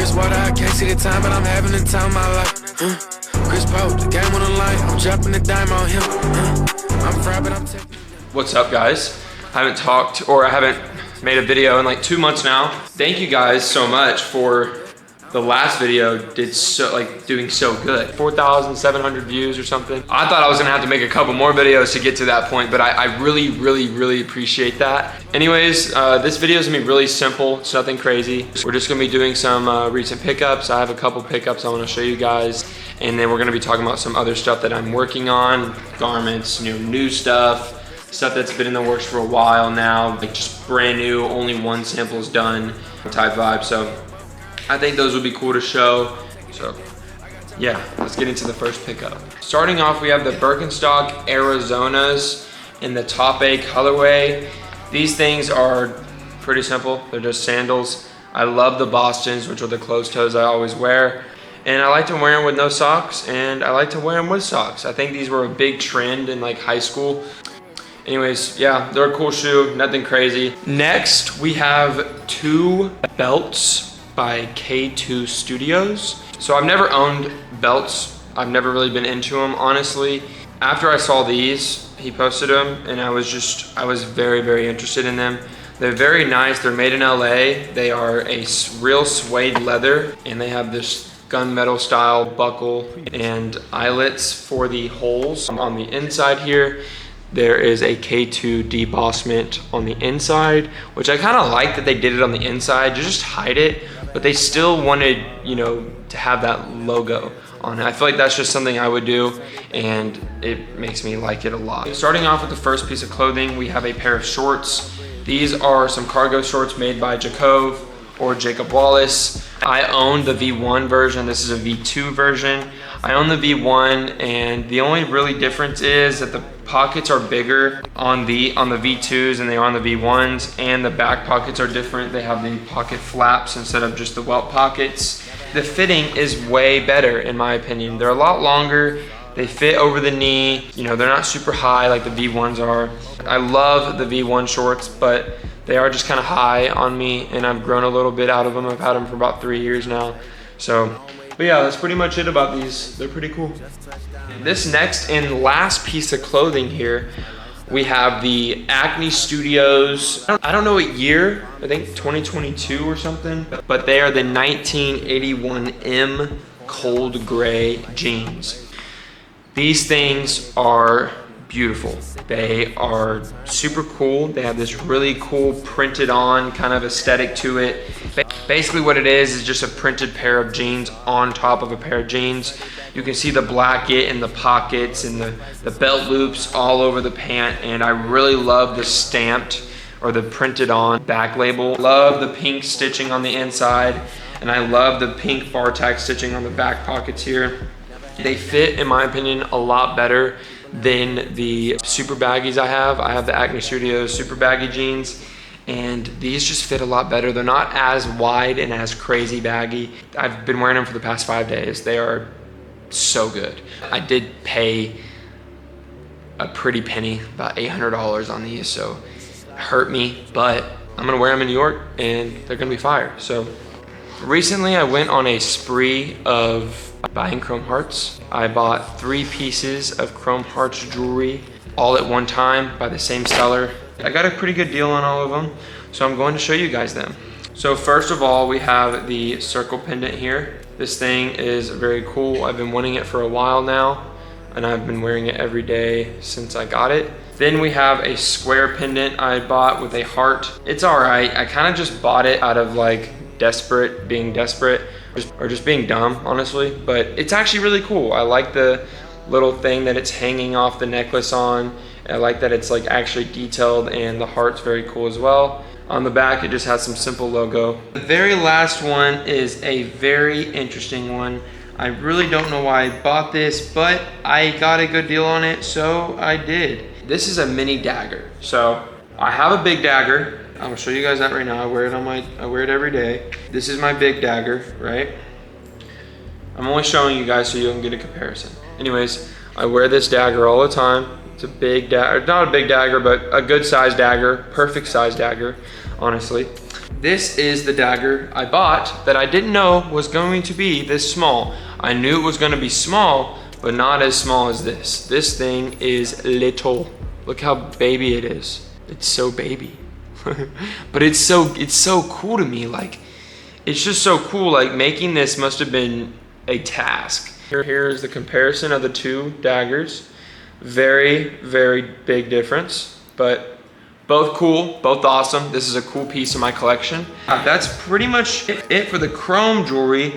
this water, I can't see the time, but I'm having the time of my life. Chris Paul, the game on the line, I'm dropping the dime on him. I'm fried, but I'm taking. What's up, guys? I haven't made a video in like 2 months now. Thank you guys so much for the last video doing so good. 4,700 views or something. I thought I was gonna have to make a couple more videos to get to that point, but I really appreciate that. Anyways, this video is gonna be really simple. It's nothing crazy. We're just gonna be doing some recent pickups. I have a couple pickups I wanna show you guys. And then we're gonna be talking about some other stuff that I'm working on, garments, new stuff that's been in the works for a while now, like just brand new, only one sample's done type vibe. So I think those would be cool to show. So yeah, let's get into the first pickup. Starting off, we have the Birkenstock Arizonas in the top A colorway. These things are pretty simple. They're just sandals. I love the Bostons, which are the closed toes I always wear. And I like to wear them with no socks, and I like to wear them with socks. I think these were a big trend in like high school. Anyways, yeah, they're a cool shoe, nothing crazy. Next, we have two belts by K2 Studios. So I've never owned belts. I've never really been into them, honestly. After I saw these, he posted them, and I was very interested in them. They're very nice. They're made in LA. They are a real suede leather, and they have this gunmetal style buckle and eyelets for the holes on the inside here. There is a K2 debossment on the inside, which I kind of like that they did it on the inside to just hide it, but they still wanted, to have that logo on it. I feel like that's just something I would do, and it makes me like it a lot. Starting off with the first piece of clothing, we have a pair of shorts. These are some cargo shorts made by Jacob or Jacob Wallace. I own the V1 version. This is a V2 version. I own the V1, and the only really difference is that the pockets are bigger on the V2s than they are on the V1s, and the back pockets are different. They have the pocket flaps instead of just the welt pockets. The fitting is way better in my opinion. They're a lot longer. They fit over the knee. They're not super high like the V1s are. I love the V1 shorts, but they are just kind of high on me, and I've grown a little bit out of them. I've had them for about 3 years now. But yeah, that's pretty much it about these. They're pretty cool. This next and last piece of clothing here, we have the Acne Studios. I don't know what year, I think 2022 or something, but they are the 1981M cold gray jeans. These things are beautiful. They are super cool. They have this really cool printed on kind of aesthetic to it. Basically what it is just a printed pair of jeans on top of a pair of jeans. You can see the blanket and the pockets and the belt loops all over the pant, and I really love the stamped or the printed on back label. Love the pink stitching on the inside, and I love the pink bar tag stitching on the back pockets here. They fit, in my opinion, a lot better than the super baggies I have. I have the Acne Studios super baggy jeans, and these just fit a lot better. They're not as wide and as crazy baggy. I've been wearing them for the past 5 days. They are so good. I did pay a pretty penny, about $800 on these, so it hurt me, but I'm gonna wear them in New York and they're gonna be fire. So recently I went on a spree of buying chrome hearts. I bought 3 pieces of chrome hearts jewelry all at one time by the same seller. I got a pretty good deal on all of them, so I'm going to show you guys them. So first of all, we have the circle pendant here. This thing is very cool. I've been wanting it for a while now, and I've been wearing it every day since I got it. Then we have a square pendant I bought with a heart. It's all right. I kind of just bought it out of like being desperate, or just being dumb, honestly, but it's actually really cool. I like the little thing that it's hanging off the necklace on. I like that it's like actually detailed, and the heart's very cool as well. On the back, it just has some simple logo. The very last one is a very interesting one. I really don't know why I bought this, but I got a good deal on it, so I did. This is a mini dagger. So I have a big dagger. I'm gonna show you guys that right now. I wear it every day. This is my big dagger, right? I'm only showing you guys so you can get a comparison. Anyways, I wear this dagger all the time. It's a big dagger, not a big dagger, but a good size dagger, perfect size dagger, honestly. This is the dagger I bought that I didn't know was going to be this small. I knew it was going to be small, but not as small as this. This thing is little. Look how baby it is. It's so baby. But it's so cool to me. Like, it's just so cool. Like, making this must have been a task. Here's the comparison of the two daggers. Very, very big difference, but both cool, both awesome. This is a cool piece of my collection. That's pretty much it for the chrome jewelry.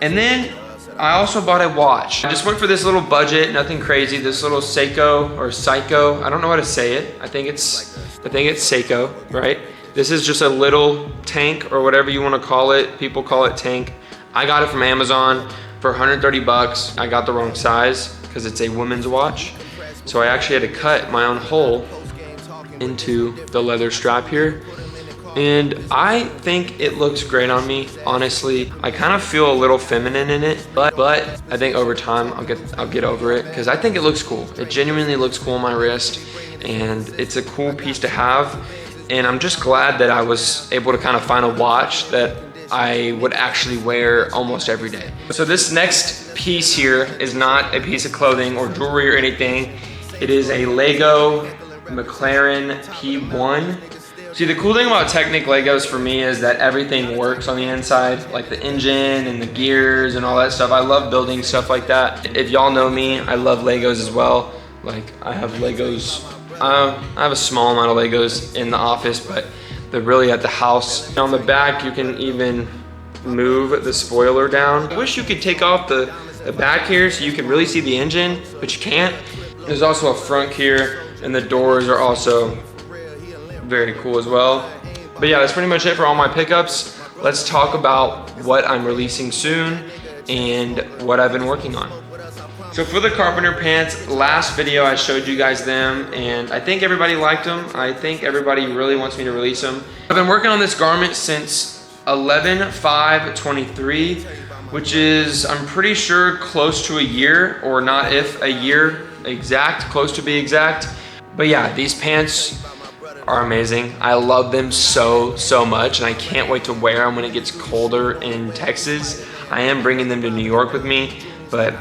And then I also bought a watch. I just went for this little budget, nothing crazy. This little Seiko or Psycho, I don't know how to say it. I think it's Seiko, right? This is just a little tank or whatever you want to call it. People call it tank. I got it from Amazon for 130 bucks. I got the wrong size because it's a women's watch. So I actually had to cut my own hole into the leather strap here. And I think it looks great on me, honestly. I kind of feel a little feminine in it, but I think over time I'll get over it because I think it looks cool. It genuinely looks cool on my wrist, and it's a cool piece to have. And I'm just glad that I was able to kind of find a watch that I would actually wear almost every day. So this next piece here is not a piece of clothing or jewelry or anything. It is a Lego McLaren P1. See, the cool thing about Technic Legos for me is that everything works on the inside, like the engine and the gears and all that stuff. I love building stuff like that. If y'all know me, I love Legos as well. Like, I have Legos, I have a small amount of Legos in the office, but they're really at the house. On the back, you can even move the spoiler down. I wish you could take off the back here so you can really see the engine, but you can't. There's also a front here, and the doors are also very cool as well. But yeah, that's pretty much it for all my pickups. Let's talk about what I'm releasing soon and what I've been working on. So for the carpenter pants, last video I showed you guys them, and I think everybody liked them. I think everybody really wants me to release them. I've been working on this garment since 11/5/23, which is, I'm pretty sure, close to a year, or not if a year exact, close to be exact. But yeah, these pants are amazing. I love them so much, and I can't wait to wear them when it gets colder in Texas. I am bringing them to New York with me, but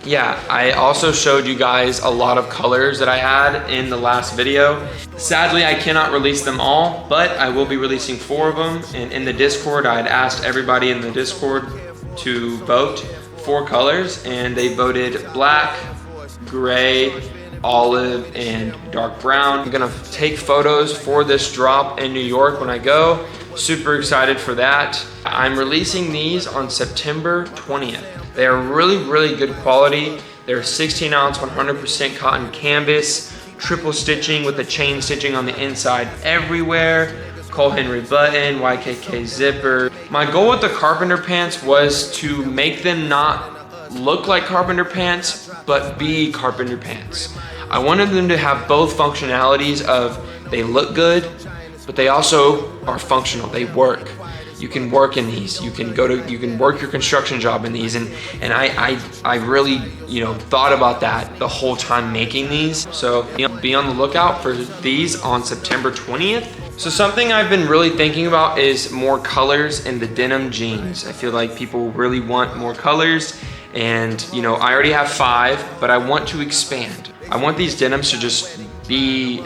yeah, I also showed you guys a lot of colors that I had in the last video. Sadly, I cannot release them all, but I will be releasing 4 of them. And in the Discord, I had asked everybody in the Discord to vote 4 colors, and they voted black, gray, olive, and dark brown. I'm gonna take photos for this drop in New York when I go. Super excited for that. I'm releasing these on September 20th. They are really good quality. They're 16 ounce, 100% cotton canvas, triple stitching with the chain stitching on the inside everywhere. Colehenry button, YKK zipper. My goal with the carpenter pants was to make them not look like carpenter pants, but be carpenter pants. I wanted them to have both functionalities of they look good, but they also are functional, they work. You can work in these, you can work your construction job in these, and I really, thought about that the whole time making these. So be on the lookout for these on September 20th. So something I've been really thinking about is more colors in the denim jeans. I feel like people really want more colors, and I already have 5, but I want to expand. I want these denims to just be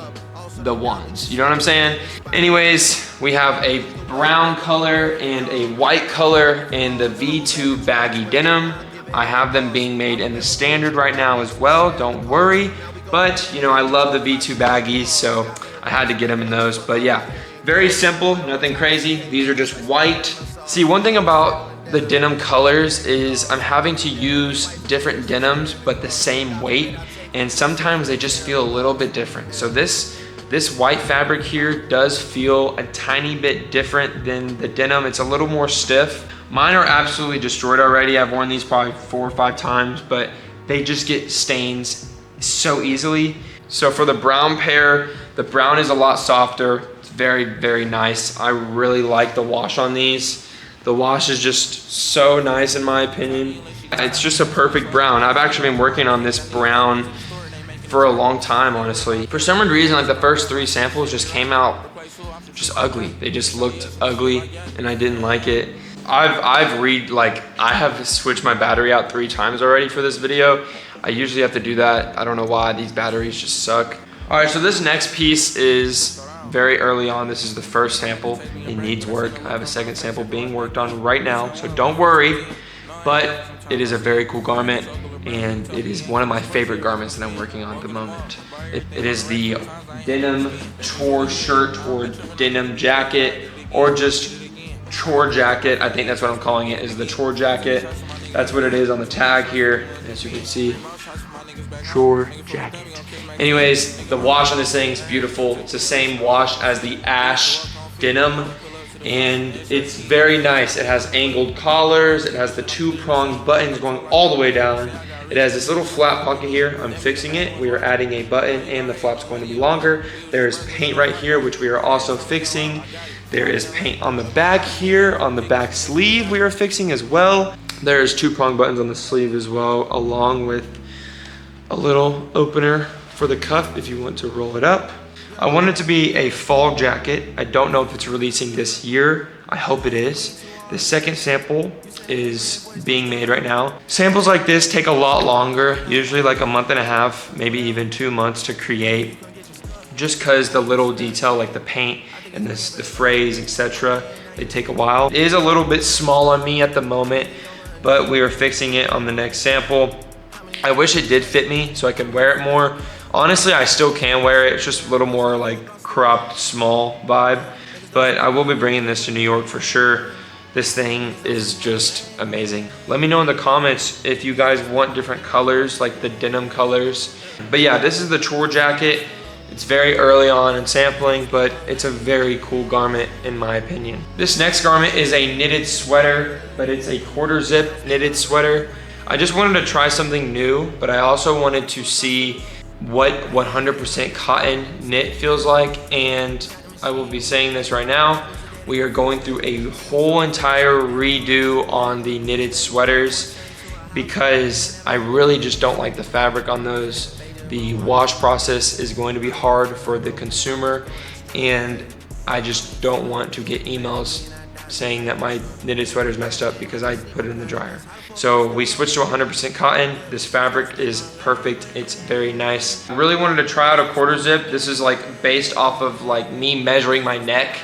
the ones, you know what I'm saying? Anyways, we have a brown color and a white color in the V2 baggy denim. I have them being made in the standard right now as well, don't worry. But I love the V2 baggies, so I had to get them in those. But yeah, very simple, nothing crazy. These are just white. See, one thing about the denim colors is I'm having to use different denims, but the same weight. And sometimes they just feel a little bit different. So this white fabric here does feel a tiny bit different than the denim. It's a little more stiff. Mine are absolutely destroyed already. I've worn these probably 4 or 5 times, but they just get stains so easily. So for the brown pair, the brown is a lot softer. It's very nice. I really like the wash on these. The wash is just so nice in my opinion. It's just a perfect brown. I've actually been working on this brown for a long time, honestly. For some reason, like the first 3 samples just came out just ugly. They just looked ugly and I didn't like it. I have switched my battery out 3 times already for this video. I usually have to do that. I don't know why, these batteries just suck. All right, so this next piece is very early on. This is the first sample. It needs work. I have a second sample being worked on right now, so don't worry. But it is a very cool garment, and it is one of my favorite garments that I'm working on at the moment. It is the denim chore shirt or denim jacket, or just chore jacket. I think that's what I'm calling it, is the chore jacket. That's what it is on the tag here, as you can see. Chore jacket. Anyways, the wash on this thing is beautiful. It's the same wash as the ash denim, and it's very nice. It has angled collars. It has the 2-pronged buttons going all the way down. It has this little flap pocket here. I'm fixing it. We are adding a button and the flap's going to be longer. There is paint right here, which we are also fixing. There is paint on the back here. On the back sleeve, we are fixing as well. There's 2-prong buttons on the sleeve as well, along with a little opener for the cuff if you want to roll it up. I want it to be a fall jacket. I don't know if it's releasing this year. I hope it is. The second sample is being made right now. Samples like this take a lot longer, usually like a month and a half, maybe even 2 months to create, just because the little detail like the paint and the phrase, etc., they take a while. It is a little bit small on me at the moment, but we are fixing it on the next sample. I wish it did fit me so I could wear it more. Honestly, I still can wear it. It's just a little more like cropped, small vibe. But I will be bringing this to New York for sure. This thing is just amazing. Let me know in the comments if you guys want different colors, like the denim colors. But yeah, this is the chore jacket. It's very early on in sampling, but it's a very cool garment in my opinion. This next garment is a knitted sweater, but it's a 1/4 zip knitted sweater. I just wanted to try something new, but I also wanted to see what 100% cotton knit feels like, and I will be saying this right now. We are going through a whole entire redo on the knitted sweaters because I really just don't like the fabric on those. The wash process is going to be hard for the consumer, and I just don't want to get emails saying that my knitted sweater is messed up because I put it in the dryer. So we switched to 100% cotton. This fabric is perfect. It's very nice. I really wanted to try out a 1/4 zip. This is like based off of like me measuring my neck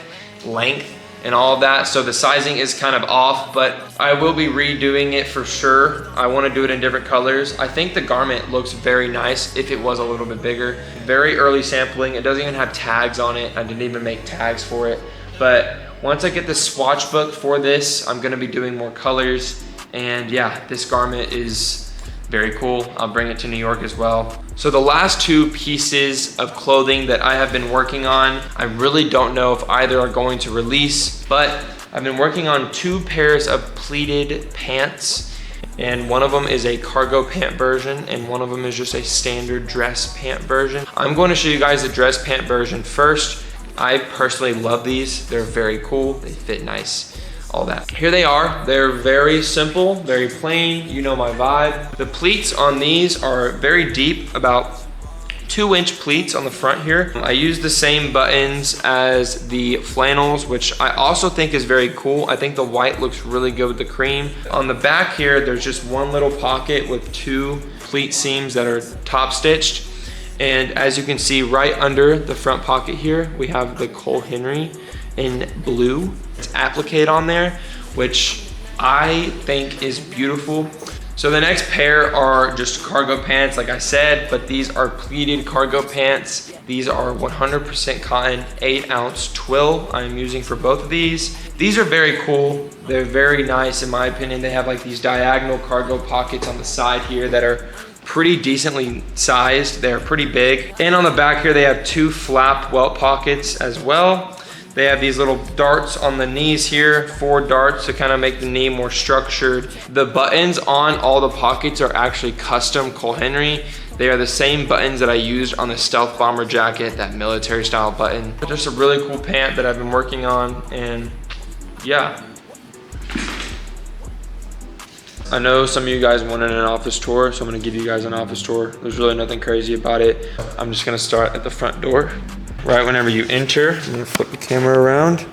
length and all of that. So the sizing is kind of off, but I will be redoing it for sure. I want to do it in different colors. I think the garment looks very nice if it was a little bit bigger. Very early sampling. It doesn't even have tags on it. I didn't even make tags for it. But once I get the swatch book for this, I'm gonna be doing more colors. And yeah, this garment is very cool. I'll bring it to New York as well. So the last 2 pieces of clothing that I have been working on, I really don't know if either are going to release, but I've been working on 2 pairs of pleated pants, and one of them is a cargo pant version and one of them is just a standard dress pant version. I'm going to show you guys the dress pant version first. I personally love these. They're very cool. They fit nice, all that. Here they are. They're very simple, very plain. You know my vibe. The pleats on these are very deep, about 2-inch pleats on the front here. I use the same buttons as the flannels, which I also think is very cool. I think the white looks really good with the cream. On the back here, there's just one little pocket with 2 pleat seams that are top stitched. And as you can see right under the front pocket here, we have the Colehenry in blue. It's appliqué on there, which I think is beautiful. So the next pair are just cargo pants, like I said, but these are pleated cargo pants. These are 100% cotton, 8-ounce twill I'm using for both of these. These are very cool. They're very nice in my opinion. They have like these diagonal cargo pockets on the side here that are pretty decently sized. They're pretty big. And on the back here, they have 2 flap welt pockets as well. They have these little darts on the knees here, 4 darts to kind of make the knee more structured. The buttons on all the pockets are actually custom Colehenry. They are the same buttons that I used on the Stealth Bomber jacket, that military style button. Just a really cool pant that I've been working on, and yeah. I know some of you guys wanted an office tour, so I'm gonna give you guys an office tour. There's really nothing crazy about it. I'm just gonna start at the front door. right whenever you enter. I'm gonna flip the camera around.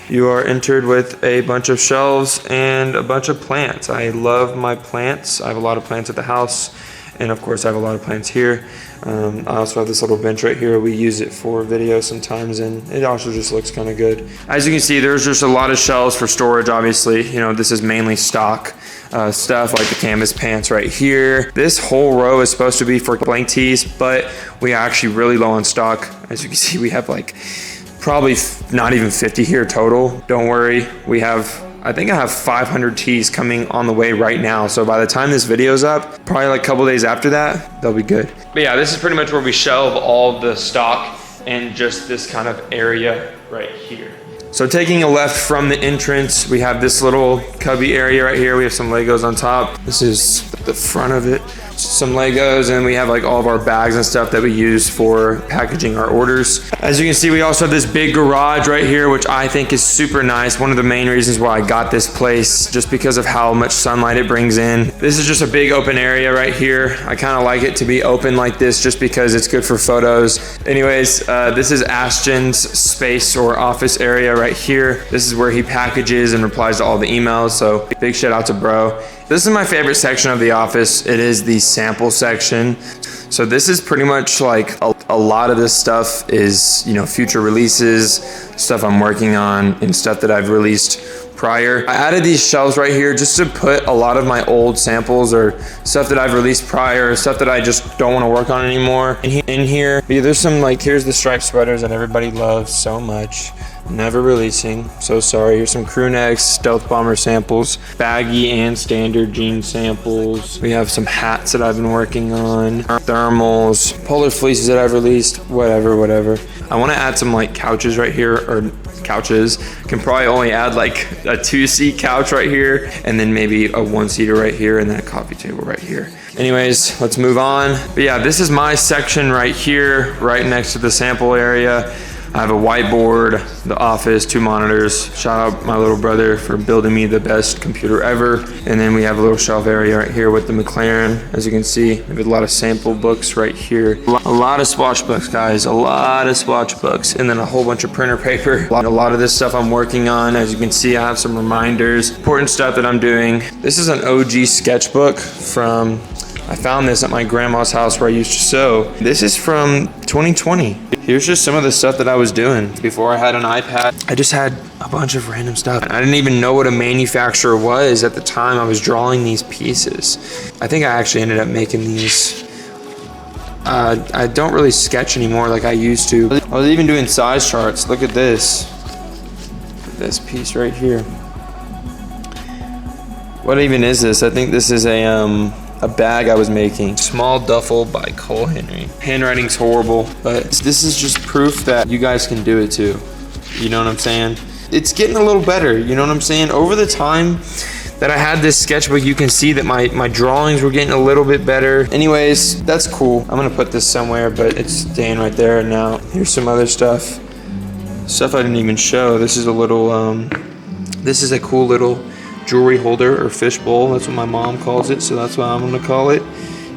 You are entered with a bunch of shelves and a bunch of plants. I love my plants. I have a lot of plants at the house, and of course I have a lot of plants here. I also have this little bench right here. We use it for video sometimes, and it also just looks kind of good. As you can see, there's just a lot of shelves for storage, obviously. You know, this is mainly stock stuff like the canvas pants right here. This whole row is supposed to be for blank tees, but we are actually really low on stock. As you can see, we have like probably not even 50 here total. Don't worry, we have, I think I have 500 tees coming on the way right now. So by the time this video's up, probably like a couple days after that, they'll be good. But yeah, this is pretty much where we shelve all the stock in just this kind of area right here. So taking a left from the entrance, we have this little cubby area right here. We have some Legos on top. This is the front of it. Some Legos, and we have like all of our bags and stuff that we use for packaging our orders. As you can see, we also have this big garage right here, which I think is super nice. One of the main reasons why I got this place, just because of how much sunlight it brings in. This is just a big open area right here. I kind of like it to be open like this just because it's good for photos. Anyways, this is Ashton's space or office area right here. This is where he packages and replies to all the emails. So big shout out to bro. This is my favorite section of the office. It is the sample section. So this is pretty much like a lot of this stuff is, you know, future releases, stuff I'm working on, and stuff that I've released prior. I added these shelves right here just to put a lot of my old samples or stuff that I've released prior, stuff that I just don't want to work on anymore. In here, there's some like, here's the striped sweaters that everybody loves so much. Never releasing, so sorry. Here's some crew necks, stealth bomber samples, baggy and standard jean samples. We have some hats that I've been working on, thermals, polar fleeces that I've released, whatever. I want to add some like couches right here, or couches. Can probably only add like a 2-seat couch right here, and then maybe a 1-seater right here, and then a coffee table right here. Anyways, let's move on. But yeah, this is my section right here, right next to the sample area. I have a whiteboard, the office, 2 monitors. Shout out my little brother for building me the best computer ever. And then we have a little shelf area right here with the McLaren. As you can see, we have a lot of sample books right here. A lot of swatch books, guys, a lot of swatch books. And then a whole bunch of printer paper. A lot of this stuff I'm working on. As you can see, I have some reminders, important stuff that I'm doing. This is an OG sketchbook from, I found this at my grandma's house where I used to sew. This is from 2020. Here's just some of the stuff that I was doing before I had an iPad. I just had a bunch of random stuff. I didn't even know what a manufacturer was at the time I was drawing these pieces. I think I actually ended up making these. I don't really sketch anymore like I used to. I was even doing size charts. Look at this. This piece right here. What even is this? I think this is a bag I was making. Small duffel by Colehenry. Handwriting's horrible, but this is just proof that you guys can do it too. You know what I'm saying? It's getting a little better, you know what I'm saying? Over the time that I had this sketchbook, you can see that my drawings were getting a little bit better. Anyways, that's cool. I'm gonna put this somewhere, but it's staying right there now. Here's some other stuff. Stuff I didn't even show. This is a little, this is a cool little jewelry holder or fish bowl. That's what my mom calls it, so that's what I'm gonna call it.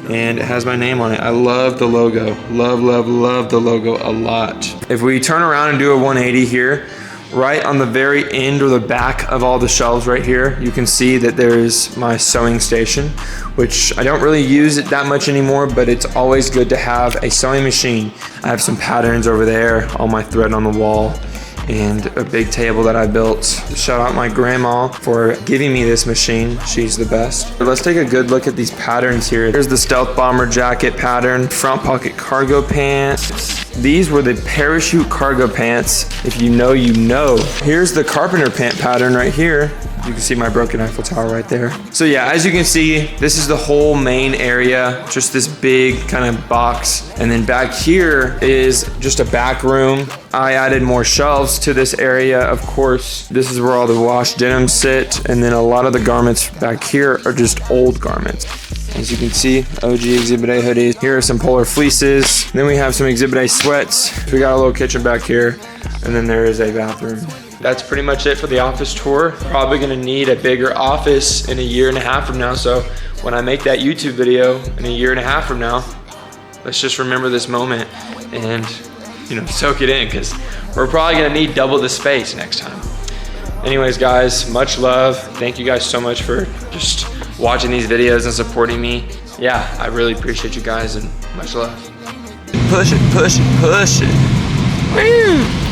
And it has my name on it. I love the logo. Love the logo a lot. If we turn around and do a 180 here, right on the very end or the back of all the shelves right here, you can see that there's my sewing station, which I don't really use it that much anymore, but it's always good to have a sewing machine. I have some patterns over there, all my thread on the wall, and a big table that I built. Shout out my grandma for giving me this machine. She's the best. Let's take a good look at these patterns here. Here's the stealth bomber jacket pattern, front pocket cargo pants. These were the parachute cargo pants. If you know, you know. Here's the carpenter pant pattern right here. You can see my broken Eiffel Tower right there. So yeah, as you can see, this is the whole main area, just this big kind of box. And then back here is just a back room. I added more shelves to this area. Of course, this is where all the wash denims sit. And then a lot of the garments back here are just old garments. As you can see, OG Exhibit A hoodies. Here are some polar fleeces. Then we have some Exhibit A sweats. We got a little kitchen back here. And then there is a bathroom. That's pretty much it for the office tour. Probably gonna need a bigger office in 1.5 years from now. So when I make that YouTube video in 1.5 years from now, let's just remember this moment and soak it in, because we're probably gonna need double the space next time. Anyways, guys, much love. Thank you guys so much for just watching these videos and supporting me. Yeah, I really appreciate you guys, and much love. Push it, push it, push it. Woo!